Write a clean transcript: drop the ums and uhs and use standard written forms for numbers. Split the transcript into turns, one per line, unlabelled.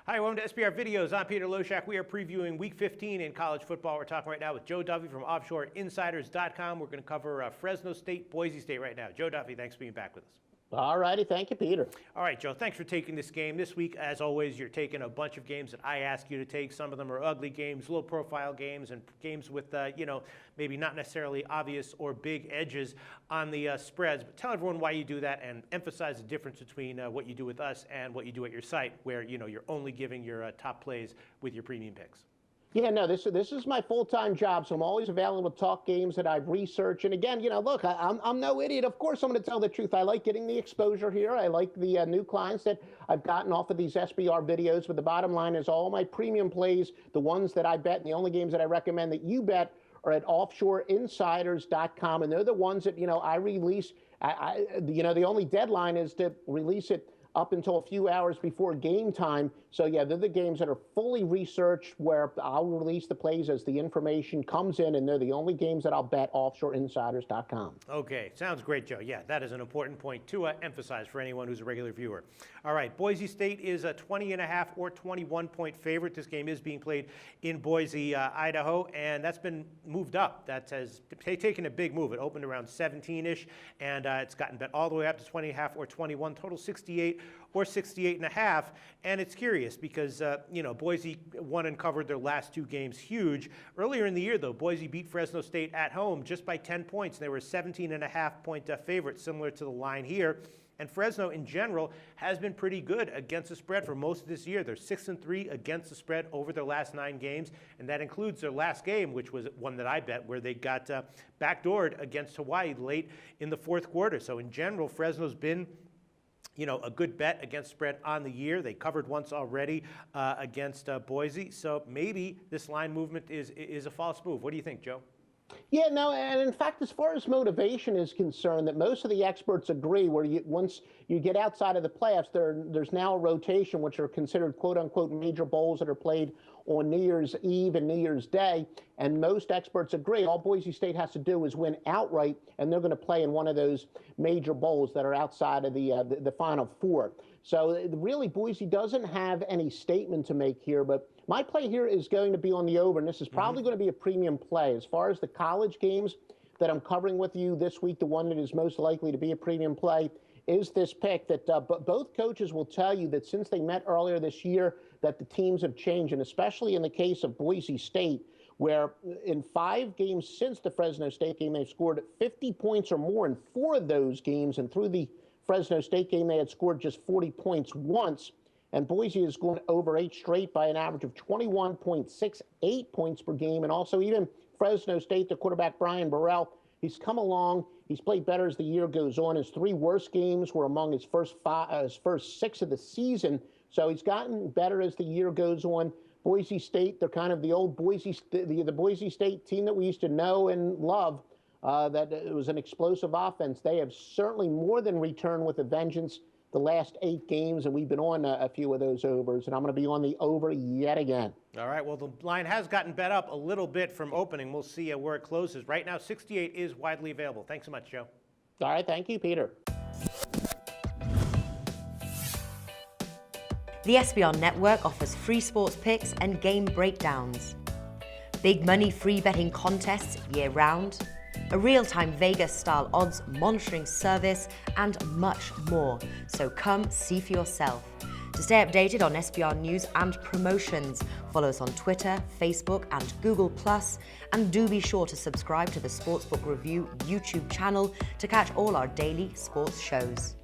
Hi, welcome to SBR Videos. I'm Peter Loshak. We are previewing Week 15 in college football. We're talking right now with Joe Duffy from OffshoreInsiders.com. We're going to cover Fresno State, Boise State right now. Joe Duffy, thanks for being back with us.
All righty, thank you, Peter.
All right, Joe, thanks for taking this game. This week, as always, you're taking a bunch of games that I ask you to take. Some of them are ugly games, low-profile games, and games with, maybe not necessarily obvious or big edges on the spreads. But tell everyone why you do that and emphasize the difference between what you do with us and what you do at your site, where, you're only giving your top plays with your premium picks.
Yeah, no, this is my full-time job, so I'm always available to talk games that I've researched. And again, look, I'm no idiot. Of course, I'm going to tell the truth. I like getting the exposure here. I like the new clients that I've gotten off of these SBR videos. But the bottom line is all my premium plays, the ones that I bet, and the only games that I recommend that you bet are at OffshoreInsiders.com. And they're the ones that, I release. The only deadline is to release it up until a few hours before game time. So yeah, they're the games that are fully researched, where I'll release the plays as the information comes in, and they're the only games that I'll bet OffshoreInsiders.com.
Okay, sounds great, Joe. Yeah, that is an important point to emphasize for anyone who's a regular viewer. All right, Boise State is a 20.5 or 21-point favorite. This game is being played in Boise, Idaho, and that's been moved up. That has taken a big move. It opened around 17-ish, and it's gotten bet all the way up to 20.5 or 21, total 68 or 68.5. And it's curious because, Boise won and covered their last two games huge. Earlier in the year, though, Boise beat Fresno State at home just by 10 points. They were a 17.5-point favorite, similar to the line here. And Fresno, in general, has been pretty good against the spread for most of this year. They're 6-3 against the spread over their last 9 games, and that includes their last game, which was one that I bet, where they got backdoored against Hawaii late in the fourth quarter. So in general, Fresno's been a good bet against spread on the year. They covered once already against Boise. So maybe this line movement is a false move. What do you think, Joe?
Yeah, no, and in fact, as far as motivation is concerned, that most of the experts agree where once you get outside of the playoffs, there's now a rotation, which are considered quote-unquote major bowls that are played on New Year's Eve and New Year's Day, and most experts agree all Boise State has to do is win outright, and they're going to play in one of those major bowls that are outside of the Final Four. So really, Boise doesn't have any statement to make here, but my play here is going to be on the over, and this is probably going to be a premium play. As far as the college games that I'm covering with you this week, the one that is most likely to be a premium play is this pick that both coaches will tell you that since they met earlier this year that the teams have changed, and especially in the case of Boise State, where in 5 games since the Fresno State game, they've scored 50 points or more in 4 of those games, and through the Fresno State game, they had scored just 40 points once. And Boise has gone over 8 straight by an average of 21.68 points per game. And also even Fresno State, the quarterback Brian Burrell, he's come along. He's played better as the year goes on. His 3 worst games were among his first 6 of the season. So he's gotten better as the year goes on. Boise State, they're kind of the old the Boise State team that we used to know and love. That it was an explosive offense. They have certainly more than returned with a vengeance the last 8 games, and we've been on a few of those overs, and I'm going to be on the over yet again.
All right, well, the line has gotten bet up a little bit from opening. We'll see where it closes. Right now, 68 is widely available. Thanks so much, Joe.
All right, thank you, Peter.
The SBR Network offers free sports picks and game breakdowns, big money free betting contests year-round, a real-time Vegas-style odds monitoring service, and much more. So come see for yourself. To stay updated on SBR news and promotions, follow us on Twitter, Facebook, and Google+, and do be sure to subscribe to the Sportsbook Review YouTube channel to catch all our daily sports shows.